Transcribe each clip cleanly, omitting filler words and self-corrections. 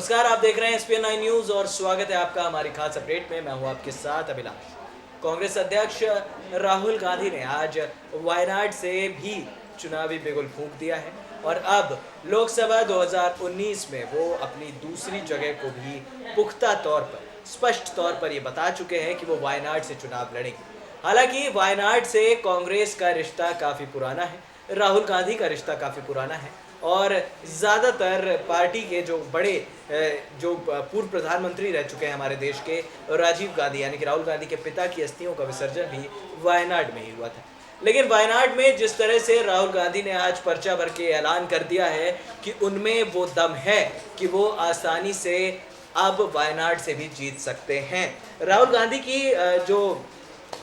नमस्कार, आप देख रहे हैं एसपीएन 9 न्यूज और स्वागत है आपका हमारी खास अपडेट में। मैं हूं आपके साथ अभिलाष। कांग्रेस अध्यक्ष राहुल गांधी ने आज वायनाड से भी चुनावी बिगुल फूंक दिया है और अब लोकसभा 2019 में वो अपनी दूसरी जगह को भी पुख्ता तौर पर, स्पष्ट तौर पर ये बता चुके हैं कि वो वायनाड से चुनाव लड़ेंगे। हालांकि वायनाड से कांग्रेस का रिश्ता काफ़ी पुराना है, राहुल गांधी का रिश्ता काफ़ी पुराना है और ज़्यादातर पार्टी के जो बड़े जो पूर्व प्रधानमंत्री रह चुके हैं हमारे देश के, राजीव गांधी यानी कि राहुल गांधी के पिता की अस्थियों का विसर्जन भी वायनाड में ही हुआ था। लेकिन वायनाड में जिस तरह से राहुल गांधी ने आज पर्चा भर के ऐलान कर दिया है कि उनमें वो दम है कि वो आसानी से अब वायनाड से भी जीत सकते हैं। राहुल गांधी की जो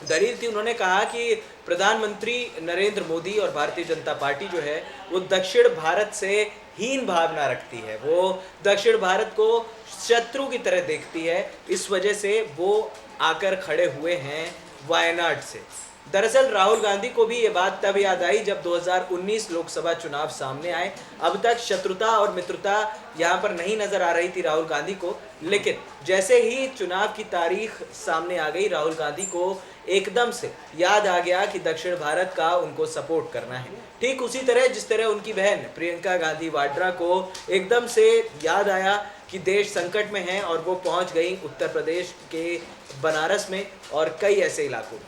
दलील थी, उन्होंने कहा कि प्रधानमंत्री नरेंद्र मोदी और भारतीय जनता पार्टी जो है वो दक्षिण भारत से हीन भावना रखती है, वो दक्षिण भारत को शत्रु की तरह देखती है। इस वजह से वो आकर खड़े हुए हैं वायनाड से। दरअसल राहुल गांधी को भी ये बात तब याद आई जब 2019 लोकसभा चुनाव सामने आए। अब तक शत्रुता और मित्रता यहाँ पर नहीं नजर आ रही थी राहुल गांधी को, लेकिन जैसे ही चुनाव की तारीख सामने आ गई, राहुल गांधी को एकदम से याद आ गया कि दक्षिण भारत का उनको सपोर्ट करना है। ठीक उसी तरह जिस तरह उनकी बहन प्रियंका गांधी वाड्रा को एकदम से याद आया कि देश संकट में है और वो पहुंच गई उत्तर प्रदेश के बनारस में और कई ऐसे इलाकों में।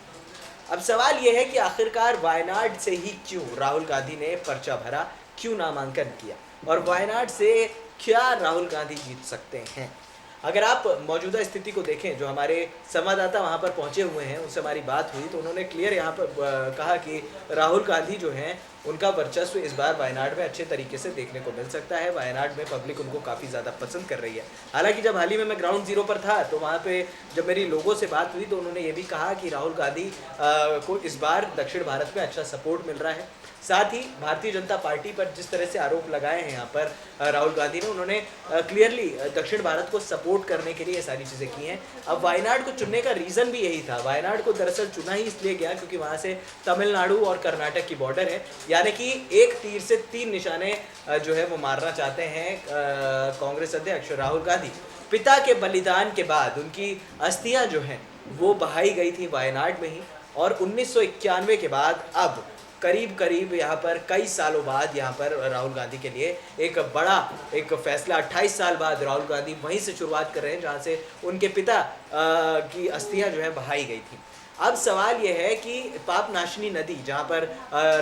अब सवाल यह है कि आखिरकार वायनाड से ही क्यों राहुल गांधी ने पर्चा भरा, क्यों नामांकन किया और वायनाड से क्या राहुल गांधी जीत सकते हैं। अगर आप मौजूदा स्थिति को देखें, जो हमारे संवाददाता वहां पर पहुंचे हुए हैं उनसे हमारी बात हुई तो उन्होंने क्लियर यहाँ पर कहा कि राहुल गांधी जो हैं उनका वर्चस्व इस बार वायनाड में अच्छे तरीके से देखने को मिल सकता है। वायनाड में पब्लिक उनको काफ़ी ज़्यादा पसंद कर रही है। हालांकि जब हाल ही में मैं ग्राउंड जीरो पर था तो वहाँ पे जब मेरी लोगों से बात हुई तो उन्होंने ये भी कहा कि राहुल गांधी को इस बार दक्षिण भारत में अच्छा सपोर्ट मिल रहा है। साथ ही भारतीय जनता पार्टी पर जिस तरह से आरोप लगाए हैं यहाँ पर राहुल गांधी ने, उन्होंने क्लियरली दक्षिण भारत को सपोर्ट करने के लिए ये सारी चीज़ें की हैं। अब वायनाड को चुनने का रीज़न भी यही था। वायनाड को दरअसल चुना ही इसलिए गया क्योंकि वहाँ से तमिलनाडु और कर्नाटक की बॉर्डर है, यानी कि एक तीर से तीन निशाने जो है वो मारना चाहते हैं कांग्रेस अध्यक्ष राहुल गांधी। पिता के बलिदान के बाद उनकी अस्थियाँ जो हैं वो बहाई गई थी वायनाड में ही और 1991 के बाद अब करीब यहाँ पर कई सालों बाद यहाँ पर राहुल गांधी के लिए एक बड़ा एक फैसला, 28 साल बाद राहुल गांधी वहीं से शुरुआत कर रहे हैं जहाँ से उनके पिता की अस्थियाँ जो है बहाई गई थी। अब सवाल ये है कि पापनाशनी नदी जहाँ पर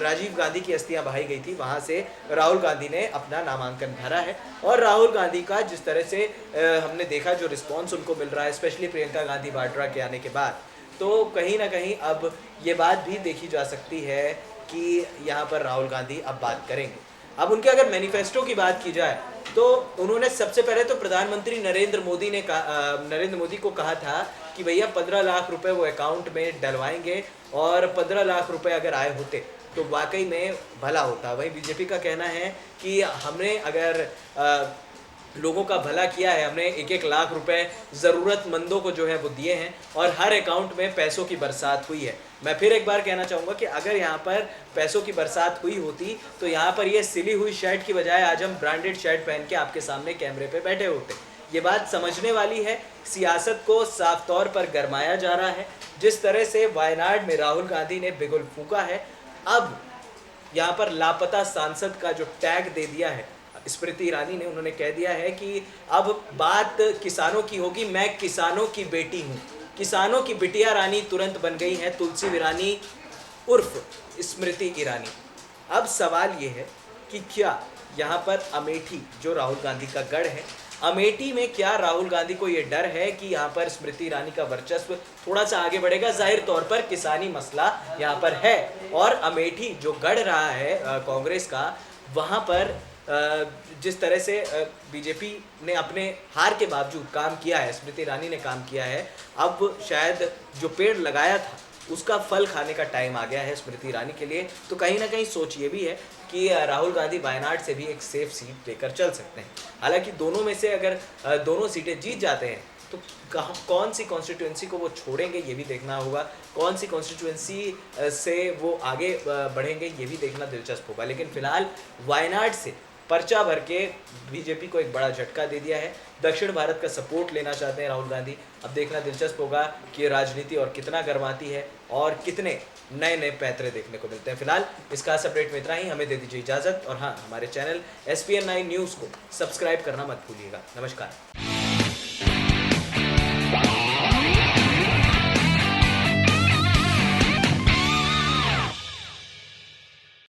राजीव गांधी की अस्थियाँ बहाई गई थी, वहाँ से राहुल गांधी ने अपना नामांकन भरा है और राहुल गांधी का जिस तरह से हमने देखा जो रिस्पॉन्स उनको मिल रहा है, स्पेशली प्रियंका गांधी वाड्रा के आने के बाद, तो कहीं ना कहीं अब ये बात भी देखी जा सकती है कि यहाँ पर राहुल गांधी अब बात करेंगे। अब उनके अगर मैनिफेस्टो की बात की जाए तो उन्होंने सबसे पहले तो प्रधानमंत्री नरेंद्र मोदी को कहा था कि भैया 15 लाख रुपए वो अकाउंट में डलवाएंगे और 15 लाख रुपए अगर आए होते तो वाकई में भला होता। वहीं बीजेपी का कहना है कि हमने अगर लोगों का भला किया है, हमने 1-1 लाख रुपए ज़रूरतमंदों को जो है वो दिए हैं और हर अकाउंट में पैसों की बरसात हुई है। मैं फिर एक बार कहना चाहूँगा कि अगर यहाँ पर पैसों की बरसात हुई होती तो यहाँ पर ये सिली हुई शर्ट की बजाय आज हम ब्रांडेड शर्ट पहन के आपके सामने कैमरे पे बैठे होते। ये बात समझने वाली है। सियासत को साफ तौर पर गरमाया जा रहा है। जिस तरह से वायनाड में राहुल गांधी ने बिगुल फूंका है, अब यहाँ पर लापता सांसद का जो टैग दे दिया है स्मृति ईरानी ने, उन्होंने कह दिया है कि अब बात किसानों की होगी, मैं किसानों की बेटी हूँ। किसानों की बिटिया रानी तुरंत बन गई हैं तुलसी ईरानी उर्फ स्मृति ईरानी। अब सवाल ये है कि क्या यहाँ पर अमेठी जो राहुल गांधी का गढ़ है, अमेठी में क्या राहुल गांधी को ये डर है कि यहाँ पर स्मृति ईरानी का वर्चस्व थोड़ा सा आगे बढ़ेगा। जाहिर तौर पर किसानी मसला यहाँ पर है और अमेठी जो गढ़ रहा है कांग्रेस का, वहाँ पर जिस तरह से बीजेपी ने अपने हार के बावजूद काम किया है, स्मृति ईरानी ने काम किया है, अब शायद जो पेड़ लगाया था उसका फल खाने का टाइम आ गया है स्मृति ईरानी के लिए। तो कहीं ना कहीं सोच ये भी है कि राहुल गांधी वायनाड से भी एक सेफ सीट लेकर चल सकते हैं। हालांकि दोनों में से अगर दोनों सीटें जीत जाते हैं तो कौन सी कॉन्स्टिट्यूएंसी को वो छोड़ेंगे ये भी देखना होगा, कौन सी कॉन्स्टिट्यूएंसी से वो आगे बढ़ेंगे ये भी देखना दिलचस्प होगा। लेकिन फिलहाल वायनाड से पर्चा भर के बीजेपी को एक बड़ा झटका दे दिया है। दक्षिण भारत का सपोर्ट लेना चाहते हैं राहुल गांधी। अब देखना दिलचस्प होगा कि ये राजनीति और कितना गर्माती है और कितने नए नए पैतरे देखने को मिलते हैं। फिलहाल इस खास अपडेट में इतना ही। हमें दे दीजिए इजाजत और हाँ, हमारे चैनल SPN9 न्यूज़ को सब्सक्राइब करना मत भूलिएगा। नमस्कार।